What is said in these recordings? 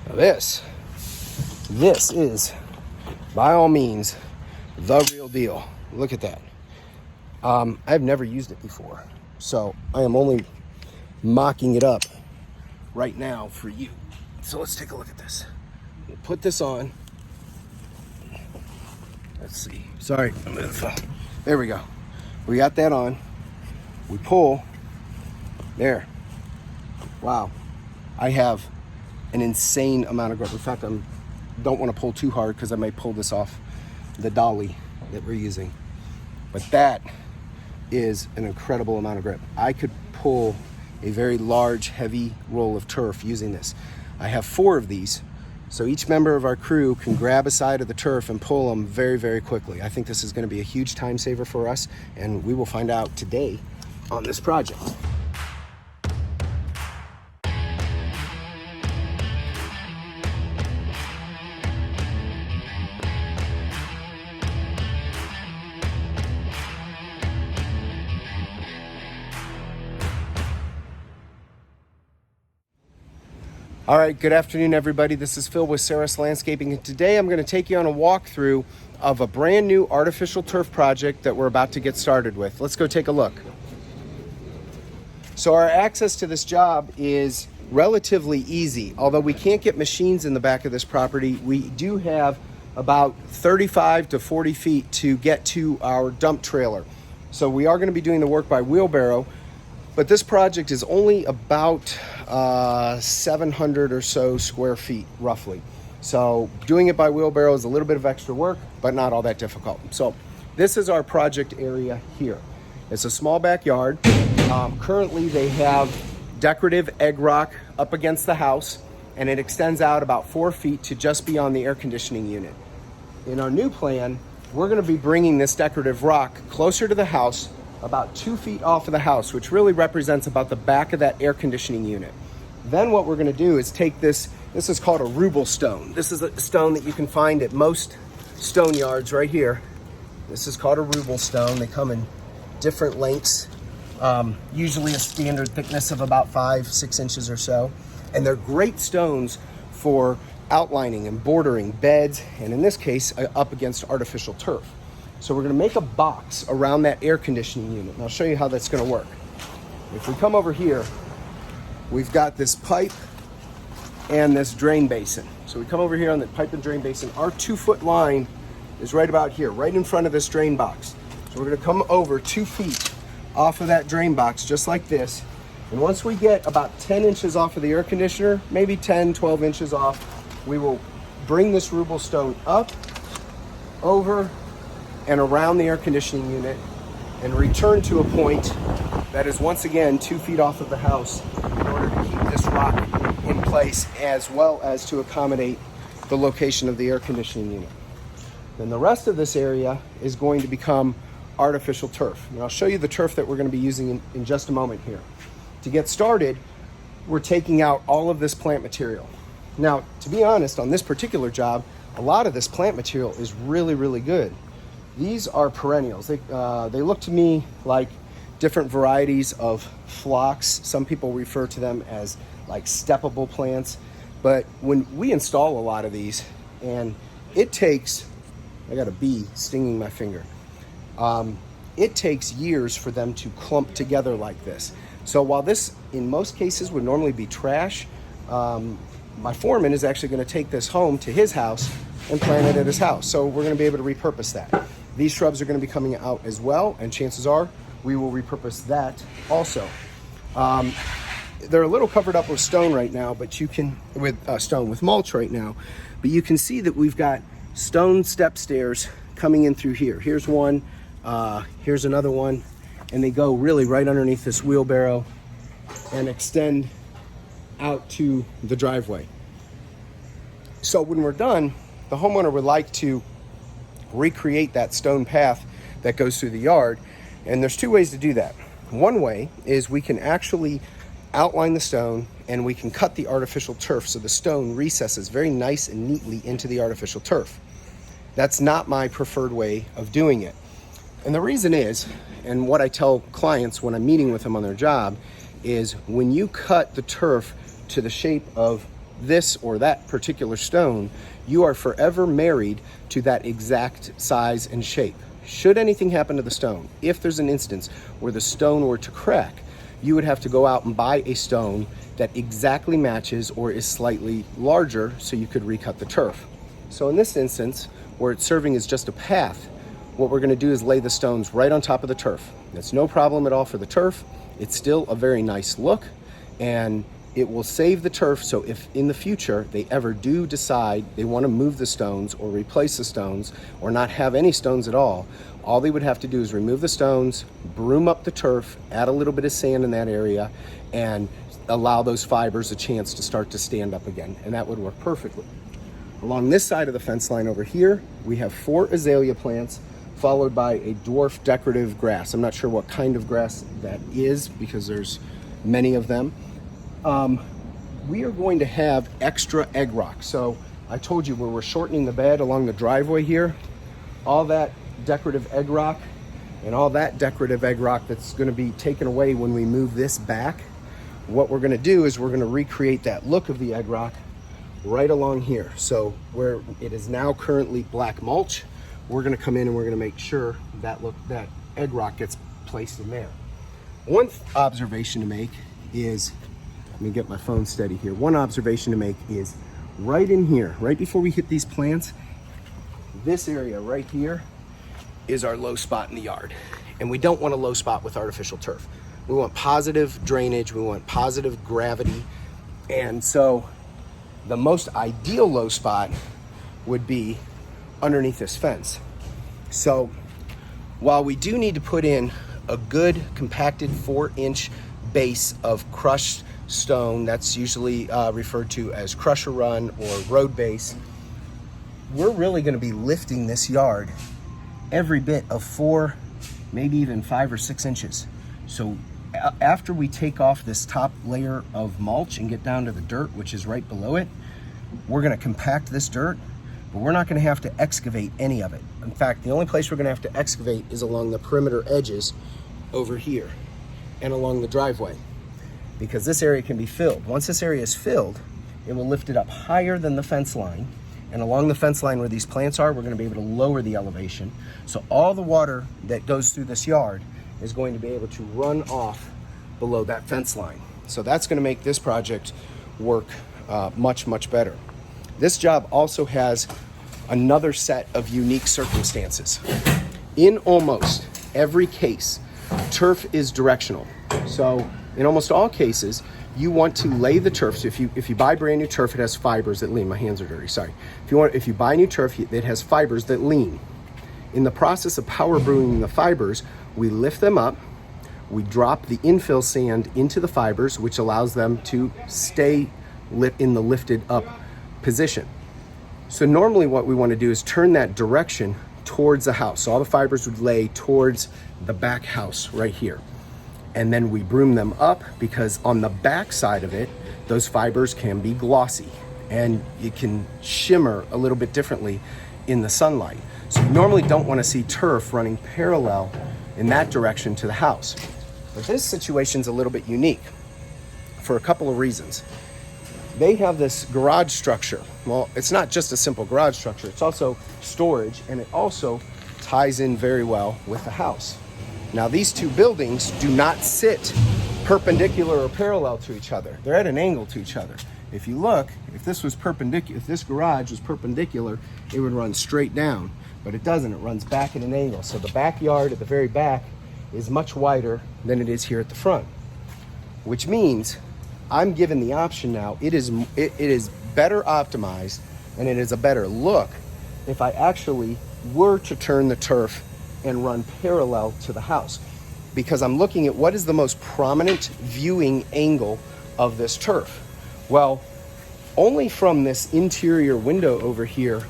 Now this is, by all means, the real deal. Look at that. I've never used it before, so I am only mocking it up right now for you. So let's take a look at this. We'll put this on. Let's see. Sorry, there we go. We got that on. We pull. There. Wow. I have an insane amount of grip. In fact, I don't want to pull too hard because I might pull this off the dolly that we're using. But that is an incredible amount of grip. I could pull a very large, heavy roll of turf using this. I have 4 of these, so each member of our crew can grab a side of the turf and pull them very, very quickly. I think this is going to be a huge time saver for us, and we will find out today on this project. All right, good afternoon, everybody. This is Phil with Sarros Landscaping, and today I'm going to take you on a walkthrough of a brand new artificial turf project that we're about to get started with. Let's go take a look. So our access to this job is relatively easy. Although we can't get machines in the back of this property, we do have about 35 to 40 feet to get to our dump trailer. So we are going to be doing the work by wheelbarrow. But this project is only about 700 or so square feet, roughly. So doing it by wheelbarrow is a little bit of extra work, but not all that difficult. So this is our project area here. It's a small backyard. Currently they have decorative egg rock up against the house, and it extends out about 4 feet to just beyond the air conditioning unit. In our new plan, we're going to be bringing this decorative rock closer to the house, about 2 feet off of the house, which really represents about the back of that air conditioning unit. Then what we're going to do is take this is called a ruble stone. This is a stone that you can find at most stone yards right here. This is called a ruble stone. They come in different lengths, usually a standard thickness of about 5-6 inches or so. And they're great stones for outlining and bordering beds, and in this case, up against artificial turf. So we're going to make a box around that air conditioning unit, and I'll show you how that's going to work. If we come over here, we've got this pipe and this drain basin. So we come over here on the pipe and drain basin. Our 2-foot line is right about here, right in front of this drain box. So we're going to come over 2 feet off of that drain box, just like this. And once we get about 10 inches off of the air conditioner, maybe 10, 12 inches off, we will bring this ruble stone up, over, and around the air conditioning unit, and return to a point that is once again 2 feet off of the house in order to keep this rock in place, as well as to accommodate the location of the air conditioning unit. Then the rest of this area is going to become artificial turf. And I'll show you the turf that we're going to be using in just a moment here. To get started, we're taking out all of this plant material. Now, to be honest, on this particular job, a lot of this plant material is really, really good. These are perennials. They look to me like different varieties of phlox. Some people refer to them as like steppable plants. But when we install a lot of these, and it takes, I got a bee stinging my finger. It takes years for them to clump together like this. So while this, in most cases, would normally be trash, my foreman is actually going to take this home to his house and plant it at his house. So we're going to be able to repurpose that. These shrubs are going to be coming out as well, and chances are we will repurpose that also. They're a little covered up with stone right now, but you can, with mulch right now, but you can see that we've got stone step stairs coming in through here. Here's one, here's another one, and they go really right underneath this wheelbarrow and extend out to the driveway. So when we're done, the homeowner would like to recreate that stone path that goes through the yard, and there's 2 ways to do that. One way is we can actually outline the stone, and we can cut the artificial turf so the stone recesses very nice and neatly into the artificial turf. That's not my preferred way of doing it. And the reason is, and what I tell clients when I'm meeting with them on their job, is when you cut the turf to the shape of this or that particular stone, you are forever married to that exact size and shape. Should anything happen to the stone, if there's an instance where the stone were to crack, you would have to go out and buy a stone that exactly matches or is slightly larger so you could recut the turf. So in this instance, where it's serving as just a path, what we're going to do is lay the stones right on top of the turf. That's no problem at all for the turf. It's still a very nice look, and it will save the turf. So if in the future they ever do decide they want to move the stones or replace the stones or not have any stones at all they would have to do is remove the stones, broom up the turf, add a little bit of sand in that area, and allow those fibers a chance to start to stand up again, and that would work perfectly. Along this side of the fence line over here, we have 4 azalea plants, followed by a dwarf decorative grass. I'm not sure what kind of grass that is because there's many of them. We are going to have extra egg rock. So I told you where we're shortening the bed along the driveway here, all that decorative egg rock and all that decorative egg rock that's going to be taken away when we move this back. What we're going to do is we're going to recreate that look of the egg rock right along here. So where it is now currently black mulch, we're going to come in and we're going to make sure that that egg rock gets placed in there. One observation to make is, let me get my phone steady here. One observation to make is right in here, right before we hit these plants, this area right here is our low spot in the yard. And we don't want a low spot with artificial turf. We want positive drainage, we want positive gravity. And so the most ideal low spot would be underneath this fence. So while we do need to put in a good compacted 4-inch base of crushed stone, that's usually referred to as crusher run or road base, we're really going to be lifting this yard every bit of 4, maybe even 5 or 6 inches. So after we take off this top layer of mulch and get down to the dirt, which is right below it, we're going to compact this dirt, but we're not going to have to excavate any of it. In fact, the only place we're going to have to excavate is along the perimeter edges over here and along the driveway, because this area can be filled. Once this area is filled, it will lift it up higher than the fence line, and along the fence line where these plants are, we're going to be able to lower the elevation. So all the water that goes through this yard is going to be able to run off below that fence line. So that's going to make this project work much, much better. This job also has another set of unique circumstances. In almost every case, turf is directional. So in almost all cases, you want to lay the turf. So if you buy brand new turf, it has fibers that lean. My hands are dirty, sorry. If you buy new turf, it has fibers that lean. In the process of power brewing the fibers, we lift them up, we drop the infill sand into the fibers, which allows them to stay in the lifted up position. So normally what we want to do is turn that direction towards the house. So all the fibers would lay towards the back house right here. And then we broom them up because on the back side of it, those fibers can be glossy and it can shimmer a little bit differently in the sunlight. So you normally don't want to see turf running parallel in that direction to the house. But this situation's a little bit unique for a couple of reasons. They have this garage structure. Well, it's not just a simple garage structure, it's also storage, and it also ties in very well with the house. Now, these two buildings do not sit perpendicular or parallel to each other. They're at an angle to each other. If you look, if this garage was perpendicular, it would run straight down, but it doesn't. It runs back at an angle. So the backyard at the very back is much wider than it is here at the front, which means I'm given the option now. It is better optimized and it is a better look if I actually were to turn the turf and run parallel to the house, because I'm looking at what is the most prominent viewing angle of this turf. Well, only from this interior window over here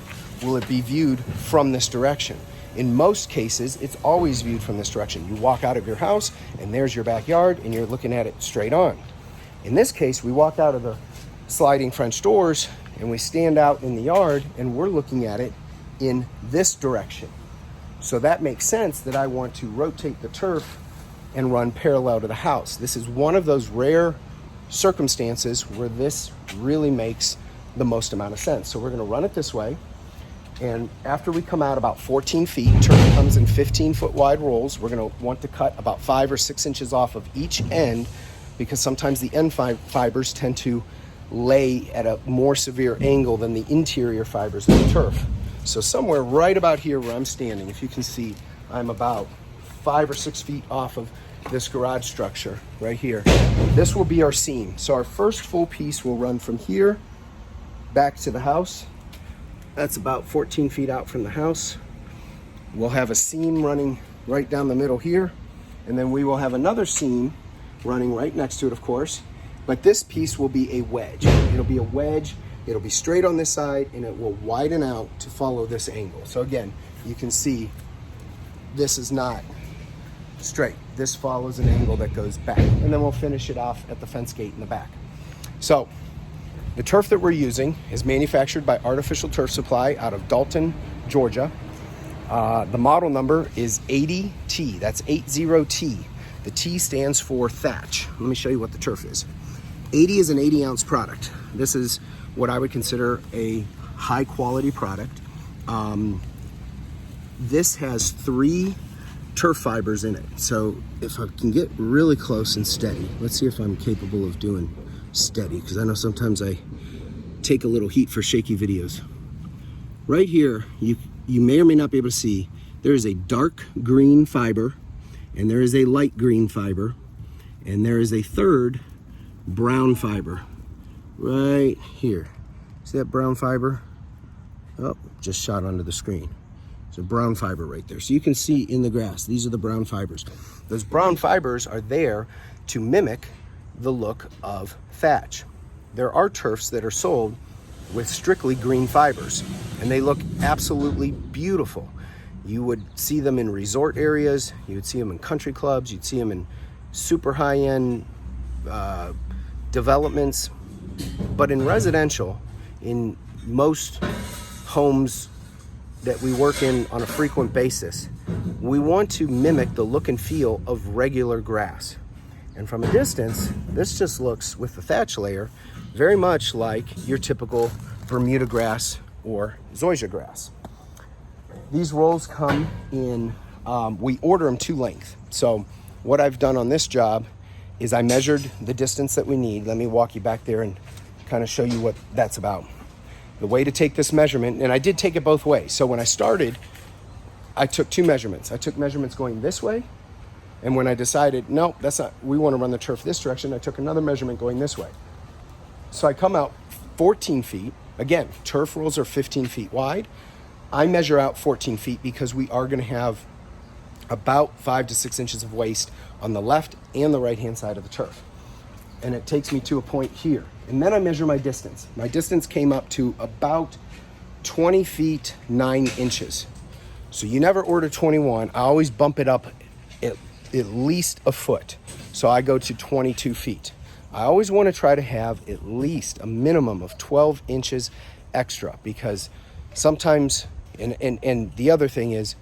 will it be viewed from this direction. In most cases, it's always viewed from this direction. You walk out of your house and there's your backyard and you're looking at it straight on. In this case, we walk out of the sliding French doors and we stand out in the yard and we're looking at it in this direction. So that makes sense that I want to rotate the turf and run parallel to the house. This is one of those rare circumstances where this really makes the most amount of sense. So we're going to run it this way. And after we come out about 14 feet, turf comes in 15-foot wide rolls. We're going to want to cut about 5 or 6 inches off of each end, because sometimes the end fibers tend to lay at a more severe angle than the interior fibers of the turf. So somewhere right about here where I'm standing, if you can see, I'm about 5 or 6 feet off of this garage structure right here. This will be our seam. So our first full piece will run from here back to the house. That's about 14 feet out from the house. We'll have a seam running right down the middle here, and then we will have another seam running right next to it, of course. But this piece will be a wedge. It'll be a wedge. It'll be straight on this side, and it will widen out to follow this angle. So again, you can see this is not straight. This follows an angle that goes back, and then we'll finish it off at the fence gate in the back. So the turf that we're using is manufactured by Artificial Turf Supply out of Dalton, Georgia. The model number is 80T. That's 80T. The T stands for thatch. Let me show you what the turf is. 80 is an 80-ounce product. This is what I would consider a high-quality product. This has 3 turf fibers in it. So if I can get really close and steady, let's see if I'm capable of doing steady, because I know sometimes I take a little heat for shaky videos. Right here, you may or may not be able to see, there is a dark green fiber, and there is a light green fiber, and there is a third brown fiber right here. See that brown fiber? Oh, just shot onto the screen. There's a brown fiber right there. So you can see in the grass, these are the brown fibers. Those brown fibers are there to mimic the look of thatch. There are turfs that are sold with strictly green fibers, and they look absolutely beautiful. You would see them in resort areas, you would see them in country clubs, you'd see them in super high-end developments. But in residential, in most homes that we work in on a frequent basis, we want to mimic the look and feel of regular grass. And from a distance, this just looks, with the thatch layer, very much like your typical Bermuda grass or zoysia grass. These rolls come in, we order them 2 length. So what I've done on this job is I measured the distance that we need. Let me walk you back there and kind of show you what that's about. The way to take this measurement, and I did take it both ways. So when I started, I took 2 measurements. I took measurements going this way, and when I decided, no, that's not, we want to run the turf this direction, I took another measurement going this way. So I come out 14 feet. Again, turf rolls are 15 feet wide. I measure out 14 feet because we are going to have about 5 to 6 inches of waste on the left and the right-hand side of the turf. And it takes me to a point here. And then I measure my distance. My distance came up to about 20 feet, 9 inches. So you never order 21. I always bump it up at least a foot. So I go to 22 feet. I always want to try to have at least a minimum of 12 inches extra, because sometimes, and the other thing is,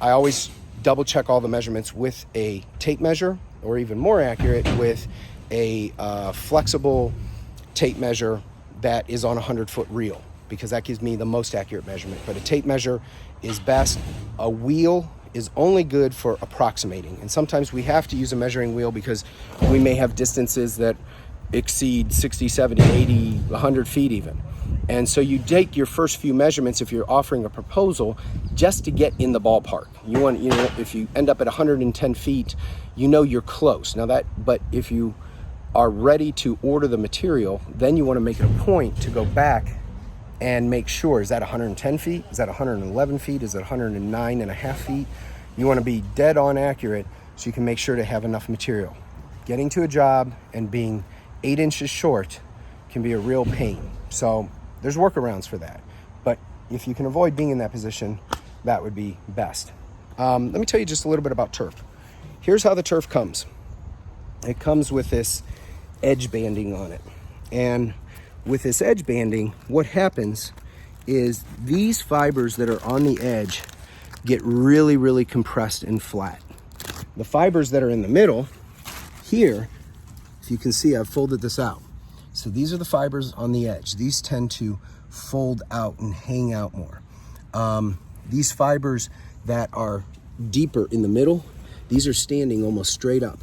I always double check all the measurements with a tape measure, or even more accurate, with a flexible tape measure that is on a 100-foot reel, because that gives me the most accurate measurement. But a tape measure is best. A wheel is only good for approximating, and sometimes we have to use a measuring wheel because we may have distances that exceed 60, 70, 80, 100 feet even. And so you take your first few measurements if you're offering a proposal just to get in the ballpark. You want, if you end up at 110 feet, you're close. But if you are ready to order the material, then you want to make it a point to go back and make sure, is that 110 feet? Is that 111 feet? Is it 109 and a half feet? You want to be dead on accurate so you can make sure to have enough material. Getting to a job and being 8 inches short can be a real pain. So there's workarounds for that. But if you can avoid being in that position, that would be best. Let me tell you just a little bit about turf. Here's how the turf comes. It comes with this edge banding on it. And with this edge banding, what happens is these fibers that are on the edge get really, really compressed and flat. The fibers that are in the middle here, if you can see, I've folded this out. So these are the fibers on the edge. These tend to fold out and hang out more. These fibers that are deeper in the middle, these are standing almost straight up.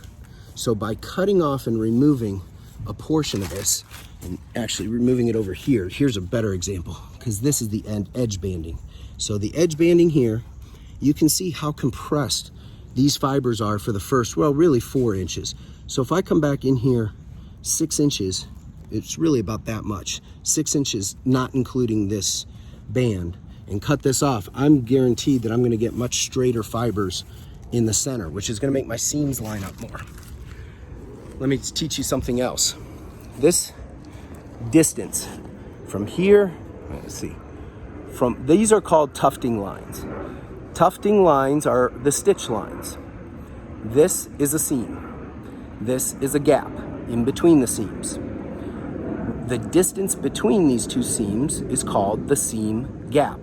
So by cutting off and removing a portion of this, and actually removing it over here, here's a better example, because this is the edge banding. So the edge banding here, you can see how compressed these fibers are for the first, well, really 4 inches. So if I come back in here 6 inches, it's really about that much. 6 inches, not including this band, and cut this off, I'm guaranteed that I'm gonna get much straighter fibers in the center, which is gonna make my seams line up more. Let me teach you something else. This distance from here, let's see, these are called tufting lines. Tufting lines are the stitch lines. This is a seam. This is a gap in between the seams. The distance between these two seams is called the seam gap.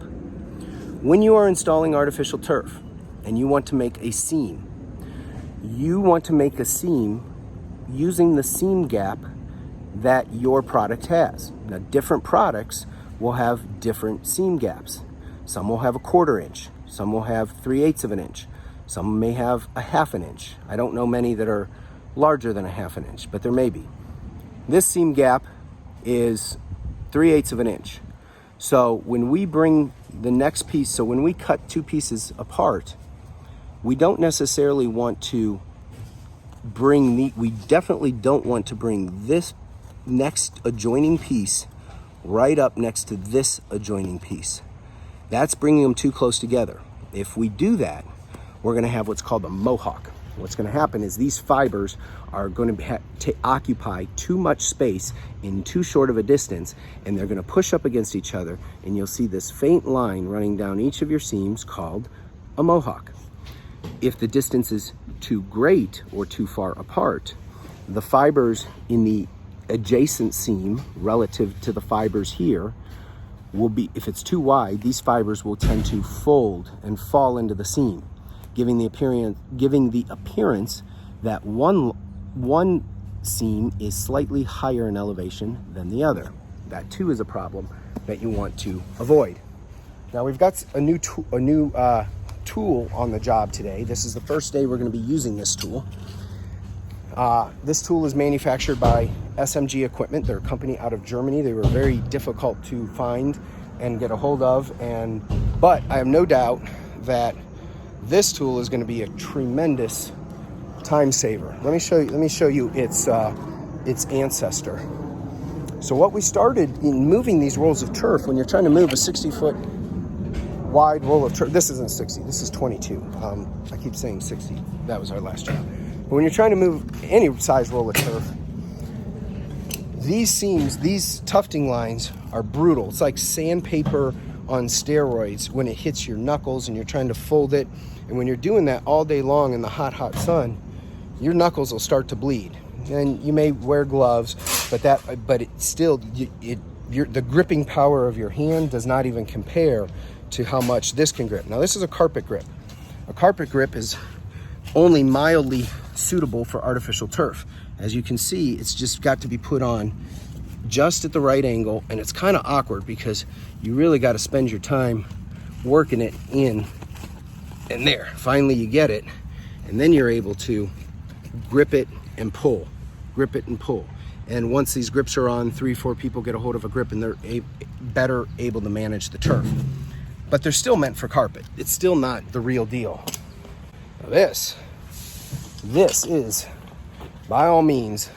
When you are installing artificial turf and you want to make a seam, you want to make a seam using the seam gap that your product has. Now, different products will have different seam gaps. Some will have a 1/4 inch, some will have 3/8 of an inch, some may have a 1/2 inch. I don't know many that are larger than a 1/2 inch, but there may be. This seam gap is 3/8 of an inch. So when we bring the next piece, so when we cut 2 pieces apart, we don't necessarily want to we definitely don't want to bring this next adjoining piece right up next to this adjoining piece. That's bringing them too close together. If we do that, we're going to have what's called a mohawk. What's going to happen is these fibers are going to occupy too much space in too short of a distance, and they're going to push up against each other, and you'll see this faint line running down each of your seams called a mohawk. If the distance is too great or too far apart, the fibers in the adjacent seam relative to the fibers here will be, if it's too wide, these fibers will tend to fold and fall into the seam, giving the appearance that one seam is slightly higher in elevation than the other. That too is a problem that you want to avoid. Now we've got a new tool on the job today. This is the first day we're going to be using this tool. This tool is manufactured by SMG Equipment. They're a company out of Germany. They were very difficult to find and get a hold of, but I have no doubt that this tool is going to be a tremendous time saver. Let me show you its ancestor. So what we started in moving these rolls of turf, when you're trying to move a 60-foot wide roll of turf, this isn't 60, this is 22. I keep saying 60. That was our last job. But when you're trying to move any size roll of turf, these seams, these tufting lines are brutal. It's like sandpaper on steroids when it hits your knuckles and you're trying to fold it. And when you're doing that all day long in the hot sun, your knuckles will start to bleed. And you may wear gloves, but it still, the gripping power of your hand does not even compare to how much this can grip. Now this is a carpet grip. A carpet grip is only mildly suitable for artificial turf. As you can see, it's just got to be put on just at the right angle, and it's kind of awkward because you really got to spend your time working it in and there. Finally you get it, and then you're able to grip it and pull, grip it and pull. And once these grips are on, 3-4 people get a hold of a grip and they're better able to manage the turf. But they're still meant for carpet. It's still not the real deal. Now this is, by all means,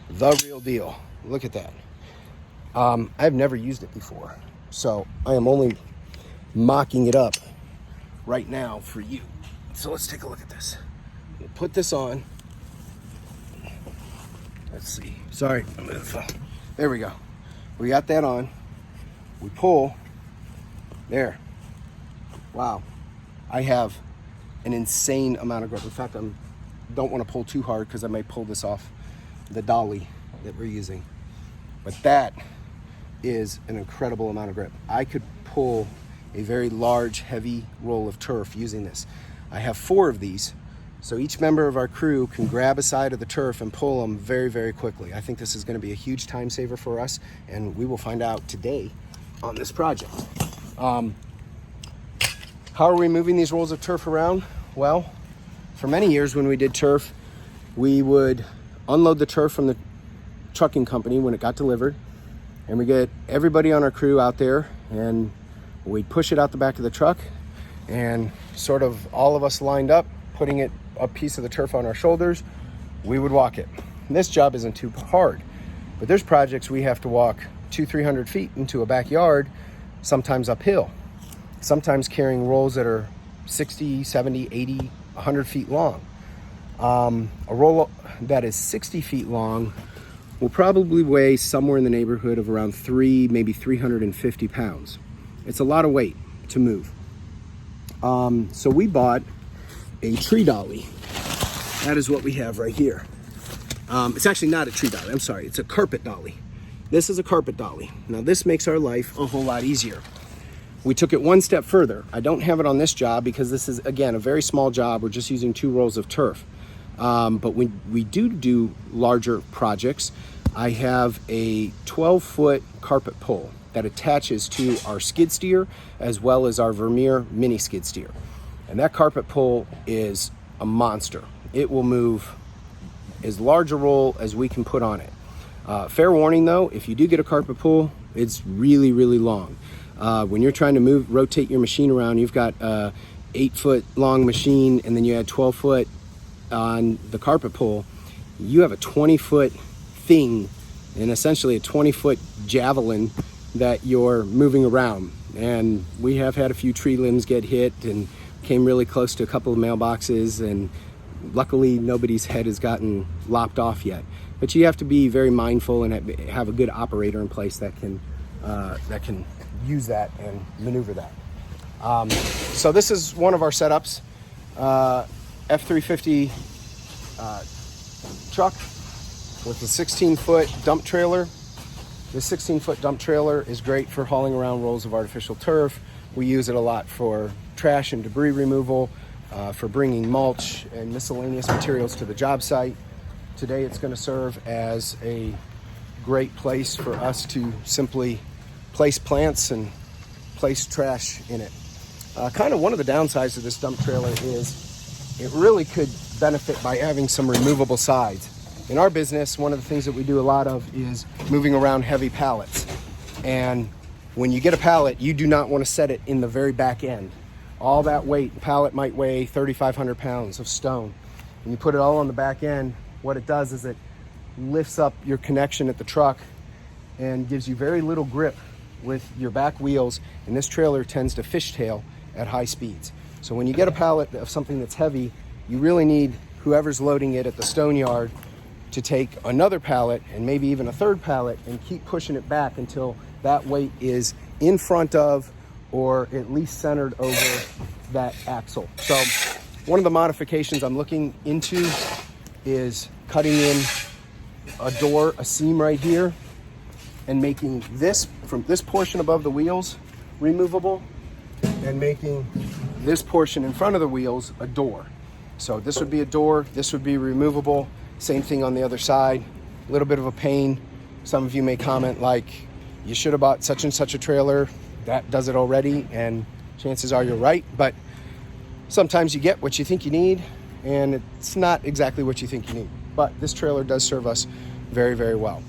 the real deal. Look at that. I've never used it before, so I am only mocking it up right now for you. So let's take a look at this. We'll put this on. Let's see. Sorry. There we go. We got that on. We pull. There. Wow. I have an insane amount of grip. In fact, I don't want to pull too hard because I might pull this off the dolly that we're using. But that is an incredible amount of grip. I could pull a very large, heavy roll of turf using this. I have 4 of these, so each member of our crew can grab a side of the turf and pull them very, very quickly. I think this is going to be a huge time saver for us, and we will find out today on this project. How are we moving these rolls of turf around? Well, for many years when we did turf, we would unload the turf from the trucking company when it got delivered, and we get everybody on our crew out there, and we'd push it out the back of the truck, and sort of all of us lined up, putting a piece of the turf on our shoulders, we would walk it. And this job isn't too hard, but there's projects we have to walk 200-300 feet into a backyard, sometimes uphill, sometimes carrying rolls that are 60, 70, 80, 100 feet long. A roll that is 60 feet long will probably weigh somewhere in the neighborhood of around maybe 350 pounds. It's a lot of weight to move. So we bought a tree dolly. That is what we have right here. It's actually not a tree dolly, I'm sorry, it's a carpet dolly. This is a carpet dolly. Now this makes our life a whole lot easier. We took it one step further. I don't have it on this job because this is, again, a very small job. We're just using 2 rolls of turf. But when we do larger projects, I have a 12-foot carpet pole that attaches to our skid steer as well as our Vermeer mini skid steer. And that carpet pole is a monster. It will move as large a roll as we can put on it. Fair warning though, if you do get a carpet pole, it's really, really long. When you're trying to rotate your machine around, you've got a 8-foot long machine and then you add 12 foot on the carpet pole, you have a 20-foot thing and essentially a 20-foot javelin that you're moving around. And we have had a few tree limbs get hit and came really close to a couple of mailboxes, and luckily nobody's head has gotten lopped off yet. But you have to be very mindful and have a good operator in place that can use that and maneuver that. So this is one of our setups, F350 truck with a 16-foot dump trailer. This 16-foot dump trailer is great for hauling around rolls of artificial turf. We use it a lot for trash and debris removal, for bringing mulch and miscellaneous materials to the job site. Today it's going to serve as a great place for us to simply place plants and place trash in it. Kind of one of the downsides of this dump trailer is it really could benefit by having some removable sides. In our business, one of the things that we do a lot of is moving around heavy pallets. And when you get a pallet, you do not want to set it in the very back end. All that weight, the pallet might weigh 3,500 pounds of stone. When you put it all on the back end, what it does is it lifts up your connection at the truck and gives you very little grip with your back wheels, and this trailer tends to fishtail at high speeds. So when you get a pallet of something that's heavy, you really need whoever's loading it at the stone yard to take another pallet and maybe even a third pallet and keep pushing it back until that weight is in front of or at least centered over that axle. So one of the modifications I'm looking into is cutting in a door, a seam right here, and making this, from this portion above the wheels, removable, and making this portion in front of the wheels a door. So this would be a door, this would be removable. Same thing on the other side. A little bit of a pain. Some of you may comment like, you should have bought such and such a trailer that does it already, and chances are you're right, but sometimes you get what you think you need and it's not exactly what you think you need. But this trailer does serve us very, very well.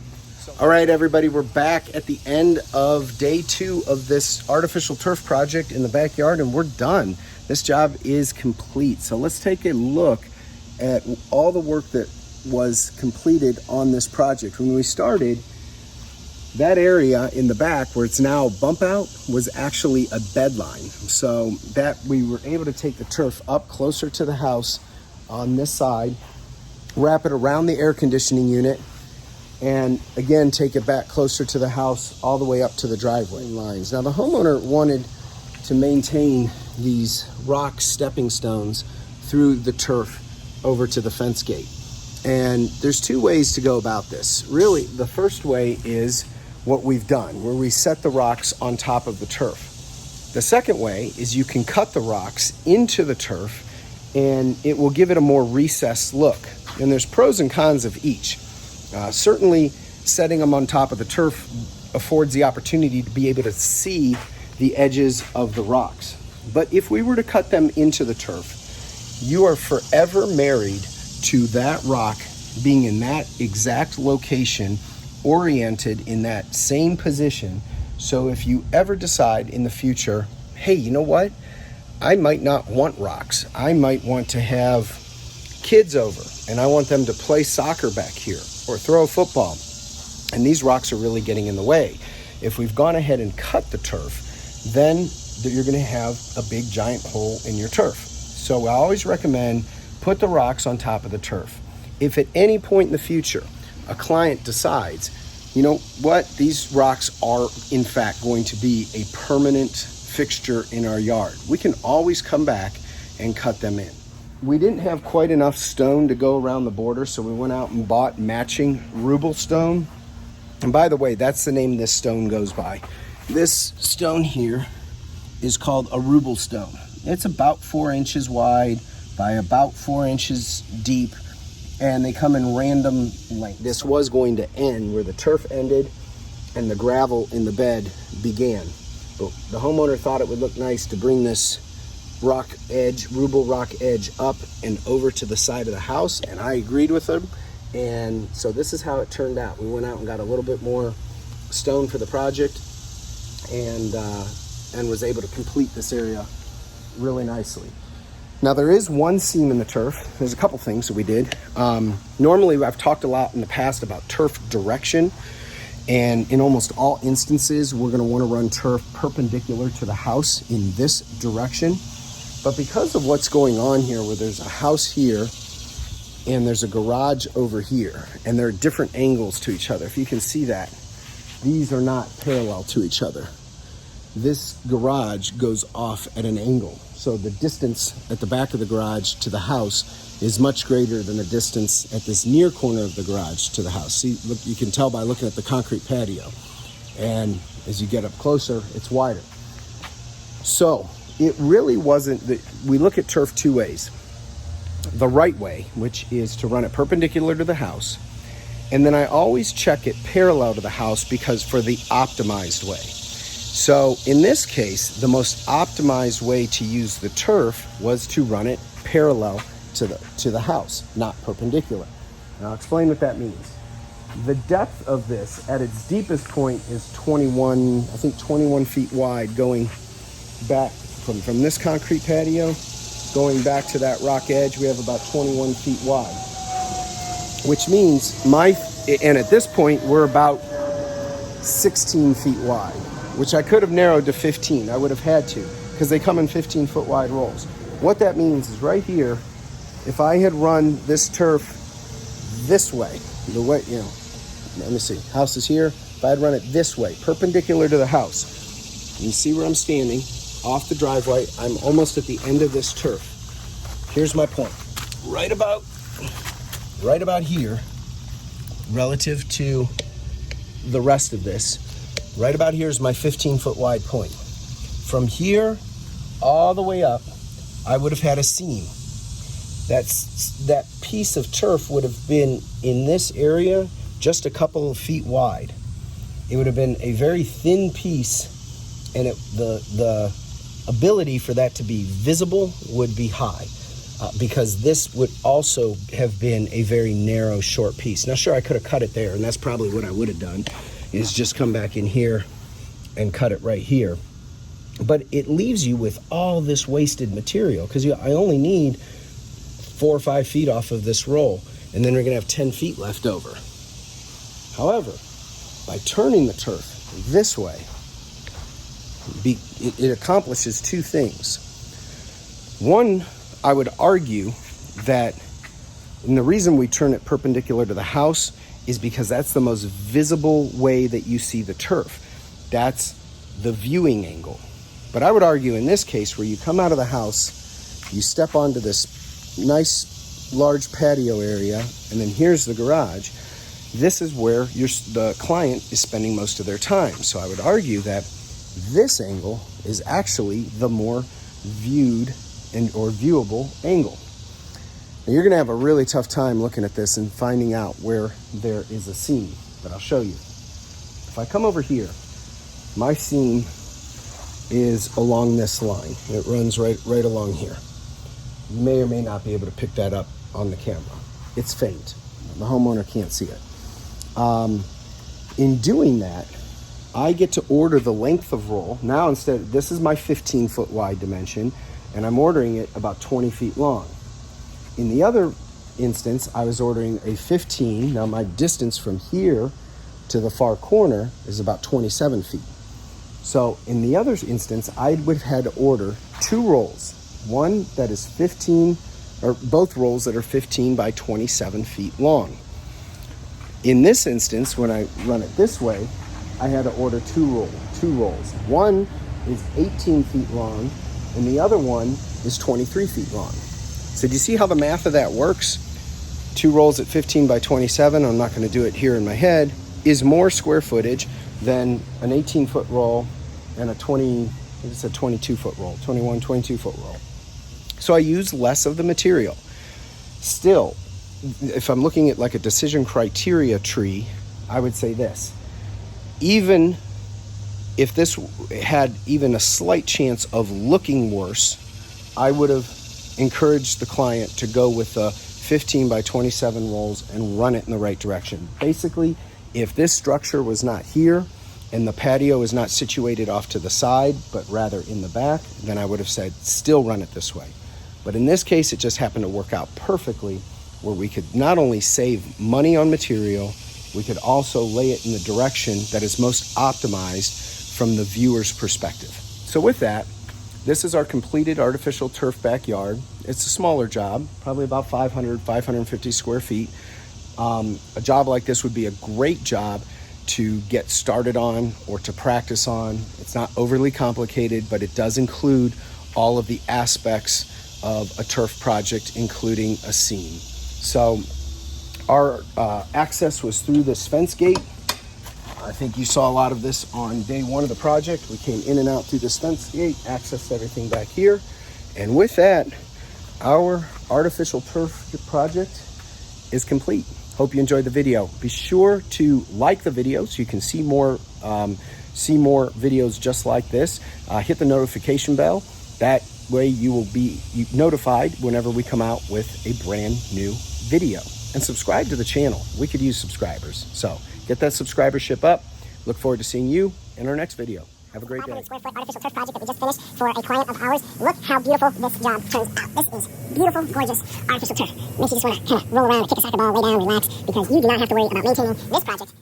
All right, everybody, we're back at the end of day 2 of this artificial turf project in the backyard, and we're done. This job is complete. So let's take a look at all the work that was completed on this project. When we started, that area in the back where it's now a bump out was actually a bed line. So that we were able to take the turf up closer to the house on this side, wrap it around the air conditioning unit, and again, take it back closer to the house all the way up to the driveway lines. Now the homeowner wanted to maintain these rock stepping stones through the turf over to the fence gate. And there's 2 ways to go about this. Really, the first way is what we've done, where we set the rocks on top of the turf. The second way is you can cut the rocks into the turf and it will give it a more recessed look. And there's pros and cons of each. Certainly, setting them on top of the turf affords the opportunity to be able to see the edges of the rocks. But if we were to cut them into the turf, you are forever married to that rock being in that exact location, oriented in that same position. So if you ever decide in the future, hey, you know what? I might not want rocks. I might want to have kids over and I want them to play soccer back here or throw a football. And these rocks are really getting in the way. If we've gone ahead and cut the turf, then you're going to have a big giant hole in your turf. So I always recommend put the rocks on top of the turf. If at any point in the future a client decides, you know what, these rocks are in fact going to be a permanent fixture in our yard, we can always come back and cut them in. We didn't have quite enough stone to go around the border, so we went out and bought matching ruble stone. And by the way, that's the name this stone goes by. This stone here is called a ruble stone. It's about 4 inches wide by about 4 inches deep, and they come in random length. This was going to end where the turf ended and the gravel in the bed began. But the homeowner thought it would look nice to bring this rock edge, ruble rock edge, up and over to the side of the house, and I agreed with him. And so this is how it turned out. We went out and got a little bit more stone for the project, and was able to complete this area really nicely. Now there is one seam in the turf. There's a couple things that we did. Normally I've talked a lot in the past about turf direction, and in almost all instances we're going to want to run turf perpendicular to the house in this direction. But because of what's going on here, where there's a house here and there's a garage over here, and there are different angles to each other. If you can see that, these are not parallel to each other. This garage goes off at an angle. So the distance at the back of the garage to the house is much greater than the distance at this near corner of the garage to the house. See, look, you can tell by looking at the concrete patio. And as you get up closer, it's wider. So it really wasn't that we look at turf two ways. The right way, which is to run it perpendicular to the house, and then I always check it parallel to the house because for the optimized way. So in this case, the most optimized way to use the turf was to run it parallel to the house, not perpendicular. And I'll explain what that means. The depth of this at its deepest point is 21 feet wide, going back from this concrete patio going back to that rock edge. We have about 21 feet wide, which means and at this point we're about 16 feet wide, which I could have narrowed to 15. I would have had to, because they come in 15-foot wide rolls. What that means is right here, if I had run this turf this way, the way, let me see, house is here. If I had run it this way, perpendicular to the house, you see where I'm standing, off the driveway, I'm almost at the end of this turf. Here's my point. Right about here, relative to the rest of this, right about here is my 15-foot wide point. From here all the way up, I would have had a seam. That piece of turf would have been in this area just a couple of feet wide. It would have been a very thin piece, and the ability for that to be visible would be high, because this would also have been a very narrow, short piece. Now, sure, I could have cut it there, and that's probably what I would have done, is just come back in here and cut it right here. But it leaves you with all this wasted material, because I only need 4 or 5 feet off of this roll, and then we're going to have 10 feet left over. However, by turning the turf this way, it accomplishes two things. One, I would argue that, and the reason we turn it perpendicular to the house is because that's the most visible way that you see the turf. That's the viewing angle. But I would argue in this case, where you come out of the house, you step onto this nice large patio area, and then here's the garage. This is where the client is spending most of their time. So I would argue that this angle is actually the more viewed and or viewable angle. Now, you're going to have a really tough time looking at this and finding out where there is a seam, but I'll show you. If I come over here, my seam is along this line. It runs right along here. You may or may not be able to pick that up on the camera. It's faint. The homeowner can't see it. In doing that, I get to order the length of roll. Now instead, this is my 15-foot wide dimension, and I'm ordering it about 20 feet long. In the other instance, I was ordering a 15. Now my distance from here to the far corner is about 27 feet. So in the other instance, I would have had to order 2 rolls. One that is 15, or both rolls that are 15 by 27 feet long. In this instance, when I run it this way, I had to order 2 rolls. One is 18 feet long, and the other one is 23 feet long. So do you see how the math of that works? 2 rolls at 15 by 27, I'm not going to do it here in my head, is more square footage than an 18-foot roll and a 22-foot roll, 22-foot roll. So I use less of the material. Still, if I'm looking at like a decision criteria tree, I would say this. Even if this had even a slight chance of looking worse, I would have encouraged the client to go with the 15 by 27 rolls and run it in the right direction. Basically, if this structure was not here and the patio is not situated off to the side, but rather in the back, then I would have said, still run it this way. But in this case, it just happened to work out perfectly, where we could not only save money on material, we could also lay it in the direction that is most optimized from the viewer's perspective. So with that, this is our completed artificial turf backyard. It's a smaller job, probably about 550 square feet. A job like this would be a great job to get started on or to practice on. It's not overly complicated, but it does include all of the aspects of a turf project, including a seam. So our access was through this fence gate. I think you saw a lot of this on day 1 of the project. We came in and out through this fence gate, accessed everything back here. And with that, our artificial turf project is complete. Hope you enjoyed the video. Be sure to like the video so you can see more videos just like this. Hit the notification bell. That way you will be notified whenever we come out with a brand new video. And subscribe to the channel. We could use subscribers. So get that subscribership up. Look forward to seeing you in our next video. Have a great day. 500 square foot artificial turf project that we just finished for a client of ours. Look how beautiful this job turns out. This is beautiful, gorgeous artificial turf. Makes you just want to kind of roll around and kick a soccer ball, lay down, relax, because you do not have to worry about maintaining this project.